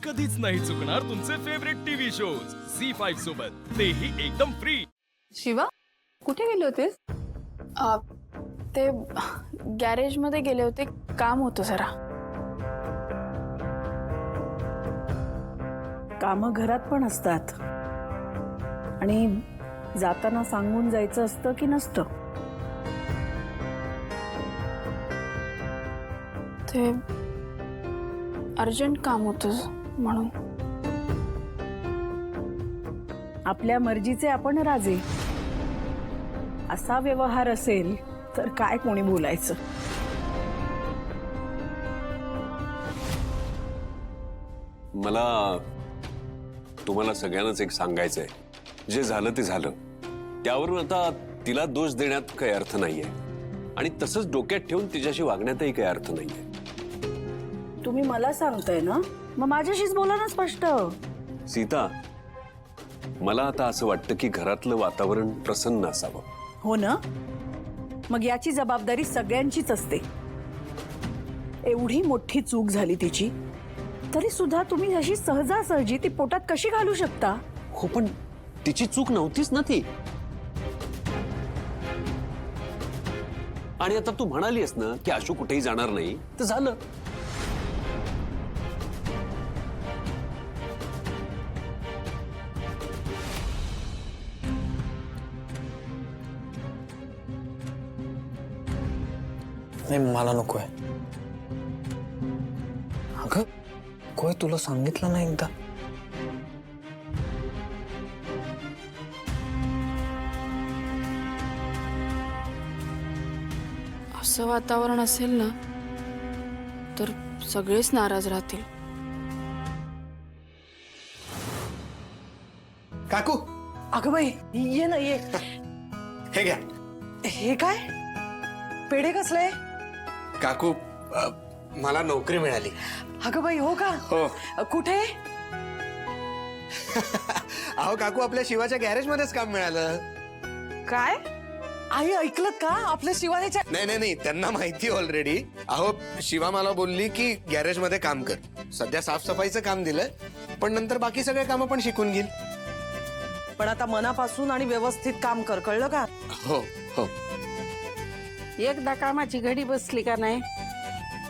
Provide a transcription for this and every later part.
कधीच नाही चुकणार तुमचे फेवरेट टीव्ही शोज झी5 सोबत, तेही एकदम फ्री। शिवा, कुठे गेले होतेस? ते गॅरेज मध्ये गेले होते, काम होतं जरा। कामं घरात पण असतात आणि जाताना सांगून जायचं असतं की नसतं? ते अर्जंट काम होतं म्हणून। आपल्या मर्जीचे आपण राजे, असा व्यवहार असेल तर काय कोणी बोलायचं? मला तुम्हाला सगळ्यांनाच एक सांगायचंय, जे झालं ते झालं, त्यावरून आता तिला दोष देण्यात काही अर्थ नाहीये आणि तसंच डोक्यात ठेवून तिच्याशी वागण्यातही काही अर्थ नाहीये। तुम्ही मला सांगताय ना, मग माझ्याशीच बोला ना स्पष्ट। सीता, मला आता असं वाटतं की घरातलं वातावरण प्रसन्न असावं। हो ना, मग याची जबाबदारी सगळ्यांचीच असते। एवढी मोठी चूक झाली तिची, तरी सुद्धा तुम्ही अशी सहजासहजी ती पोटात कशी घालू शकता? हो, पण तिची चूक नव्हतीच ना ती। आणि आता तू म्हणालीस ना की आशू कुठेही जाणार नाही, तर झालं। नाही, मला नकोय। अगं कोय, तुला सांगितलं नाही एकदा? असं वातावरण असेल ना तर सगळेच नाराज राहतील। काकू, अगं बाई, ये ना ये। हे घ्या। हे काय? पेढे कसले? काकू, मला नोकरी मिळाली। अगं बाई, हो का? हो। कुठे? अहो काकू, आपल्या शिवाच्या गॅरेज मध्येच काम मिळालं। काय? आई ऐकलं का? आपल्या शिवानीच्या... नाही नाही नाही, त्यांना माहिती ऑलरेडी। अहो, शिवा मला बोलली की गॅरेज मध्ये काम कर। सध्या साफसफाईचं काम दिलंय, पण नंतर बाकी सगळे काम पण शिकून घेईल। पण आता मनापासून आणि व्यवस्थित काम कर, कळलं का? हो हो। एकदा कामाची घडी बसली का नाही,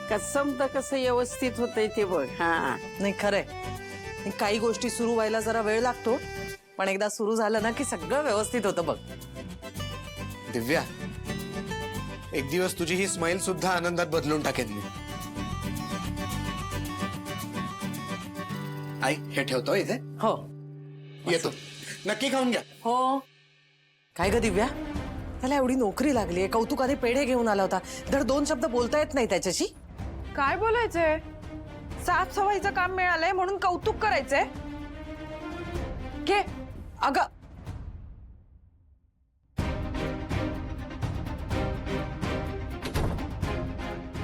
कसं कसं व्यवस्थित होतंय ते बघ। हा, नाही खरंय, काही गोष्टी सुरू व्हायला जरा वेळ लागतो, पण एकदा सुरू झालं ना की सगळं व्यवस्थित होतं बघ। दिव्या, एक दिवस तुझी ही स्माइल सुद्धा आनंदात बदलून टाकेन मी। आई, हे ठेवतो इथे। हो येतो, नक्की खाऊन घ्या। हो। काय ग दिव्या, त्याला एवढी नोकरी लागली, कौतुकाने पेढे घेऊन आला होता, धड दोन शब्द बोलता येत नाही त्याच्याशी? काय बोलायचंय? साफसफाईचं काम मिळालंय म्हणून कौतुक करायचंय? घे अगं,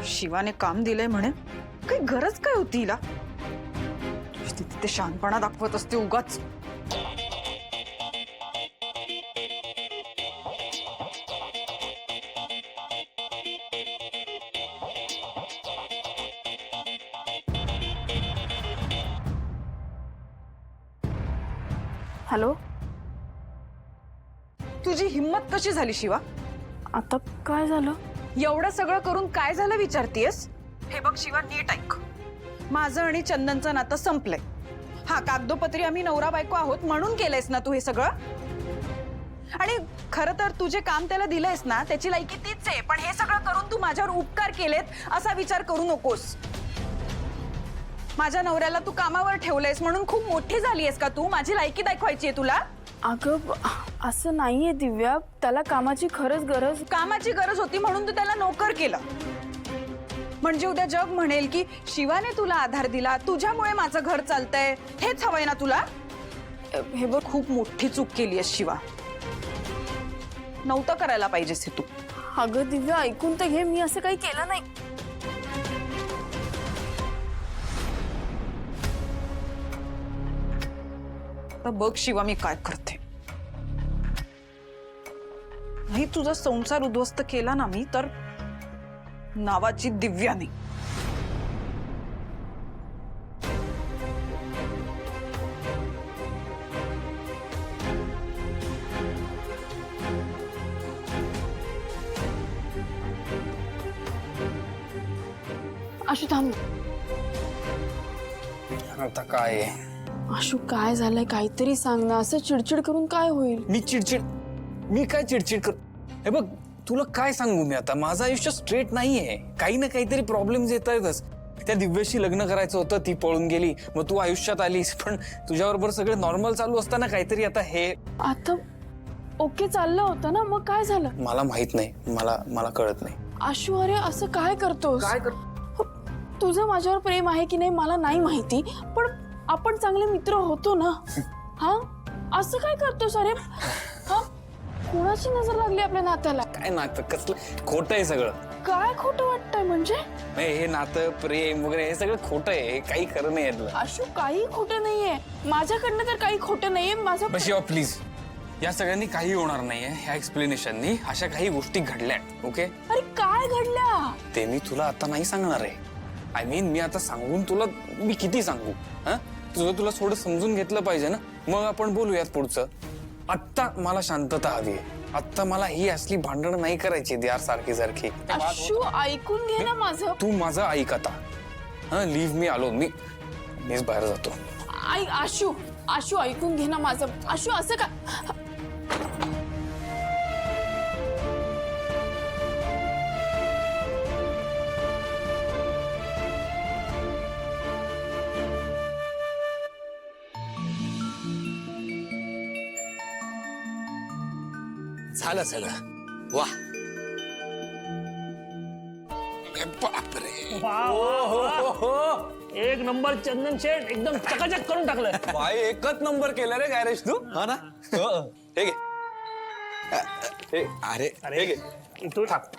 शिवाने काम दिलंय म्हणे, काही गरज काय होती हिला? ते शहाणपणा दाखवत असते उगाच। हॅलो, तुझी हिम्मत कशी झाली शिवा? आता काय झालं? एवढं सगळं करून काय झालं विचारतीयस? हे बघ शिवा, नीट ऐक। माझं आणि चंदनचं नातं संपलंय। हा, कागदोपत्री आम्ही नवरा बायको आहोत म्हणून केलंयस ना तू हे सगळं? आणि खरं तर तुझे काम त्याला दिलंयस ना, त्याची लायकी तीच आहे, पण हे सगळं करून तू माझ्यावर उपकार केलेत असा विचार करू नकोस। माझ्या नवऱ्याला तू कामावर ठेवलंयस म्हणून खूप मोठी झालीयस का तू? माझी लायकी दाखवायची आहे तुला? अगं, असं नाहीये दिव्या, त्याला कामाची खरंच गरज। कामाची गरज होती म्हणून तू त्याला नोकर केलं, म्हणजे उद्या जग म्हणेल की शिवाने तुला आधार दिला, तुझ्यामुळे माझं घर चालतंय। हेच हवंय ना तुला? हे बघ, खूप मोठी चूक केलीयस शिवा, नव्हतं करायला पाहिजेस हे तू। अगं दिव्या, ऐकून तर घे, मी असं काही केलं नाही। बघ शिवा, मी काय करते। नाही तुझा संसार उद्ध्वस्त केला ना मी, तर नावाची दिव्या नाही। आशू थांब. आता काय आशू काय झालंय काहीतरी सांग ना. असं चिडचिड करून काय होईल? मी काय चिडचिड कर. हे बघ तुला काय सांगू मी आता. माझं आयुष्य स्ट्रेट नाहीये. काही ना काहीतरी प्रॉब्लेम्स येत आहेतच. त्या दिव्याशी लग्न करायचं होतं, ती पळून गेली, मग तू आयुष्यात आलीस. पण तुझ्याबरोबर सगळं नॉर्मल चालू असताना काहीतरी आता हे. आता ओके चाललं होतं ना, मग काय झालं? मला माहित नाही. मला कळत नाही. आशू अरे असं काय करतोस? तुझं माझ्यावर प्रेम आहे की नाही मला नाही माहिती, पण आपण चांगले मित्र होतो ना. हा असं काय करतोस अरे? हा कोणाची नजर लागली आपल्या नात्याला? काय नातं कसलं खोटं आहे सगळं. काय खोटं वाटतंय म्हणजे? हे नातं प्रेम वगैरे हे सगळं खोटं आहे. हे काही खरं नाही यातलं. आशू काही खोटं नाहीये माझ्याकडनं, तर काही खोटं नाहीये माझं. बस शिवा प्लीज. या सगळ्यांनी काही होणार नाहीये. ह्या एक्सप्लेनेशननी अशा काही गोष्टी घडल्या. ओके अरे काय घडल्या? ते मी तुला आता नाही सांगणार आहे. आय मीन मी आता सांगून तुला मी किती सांगू. हा तुला थोडं समजून घेतलं पाहिजे ना. मग आपण बोलूयात पुढचं. आत्ता मला शांतता हवी आहे. आत्ता मला ही असली भांडणं नाही करायची यार सारखी. आशू ऐकून घे ना माझं. तू माझं ऐक आता. हा लिव्ह मी आलो. मीच बाहेर जातो. आशू ऐकून घे ना माझं. आशू असं का? झालं सगळं. वा बापरे. एक नंबर चंदन शेठ एकदम चकाचक करून टाकलं. भाई एकच नंबर केला रे गॅरेज तू. हा ना. हे घे. अरे अरे तू टाक.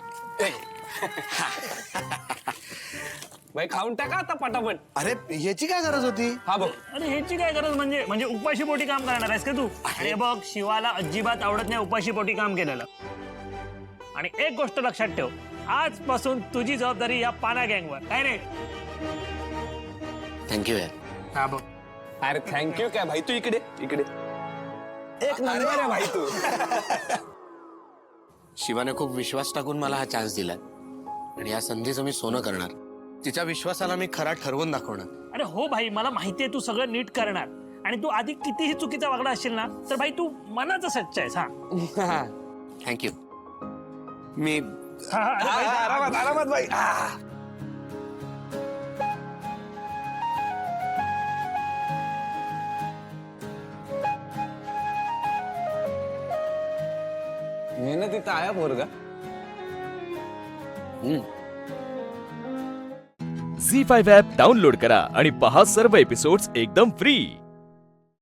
भाई खाऊन टाका आता पटापट. अरे याची काय गरज होती? हा बघ. अरे ह्याची काय गरज म्हणजे उपाशी पोटी काम करणार आहेस का तू? अरे बघ शिवाला अजिबात आवडत नाही उपाशी पोटी काम केलेलं. आणि एक गोष्ट लक्षात ठेव, आजपासून तुझी जबाबदारी या पाना गँगवर. काय रे? थँक्यू यार. हा बघ. अरे थँक्यू काय भाई. तू इकडे एक नंबर आहे भाई तू. शिवाने खूप विश्वास टाकून मला हा चान्स दिलाय आणि या संधीचं मी सोनं करणार. तिच्या विश्वासाला मी खरा ठरवून दाखवणार. अरे हो भाई, मला माहितीये तू सगळं नीट करणार. आणि तू आधी कितीही चुकीचा वागला असशील ना, तर भाई तू मनाचा सच्चा आहेस. हा थँक्यू. मी आरामात भाई. मेहनतीचा आया पोरगा. झी5 ॲप डाउनलोड करा आणि पहा सर्व एपिसोड्स एकदम फ्री.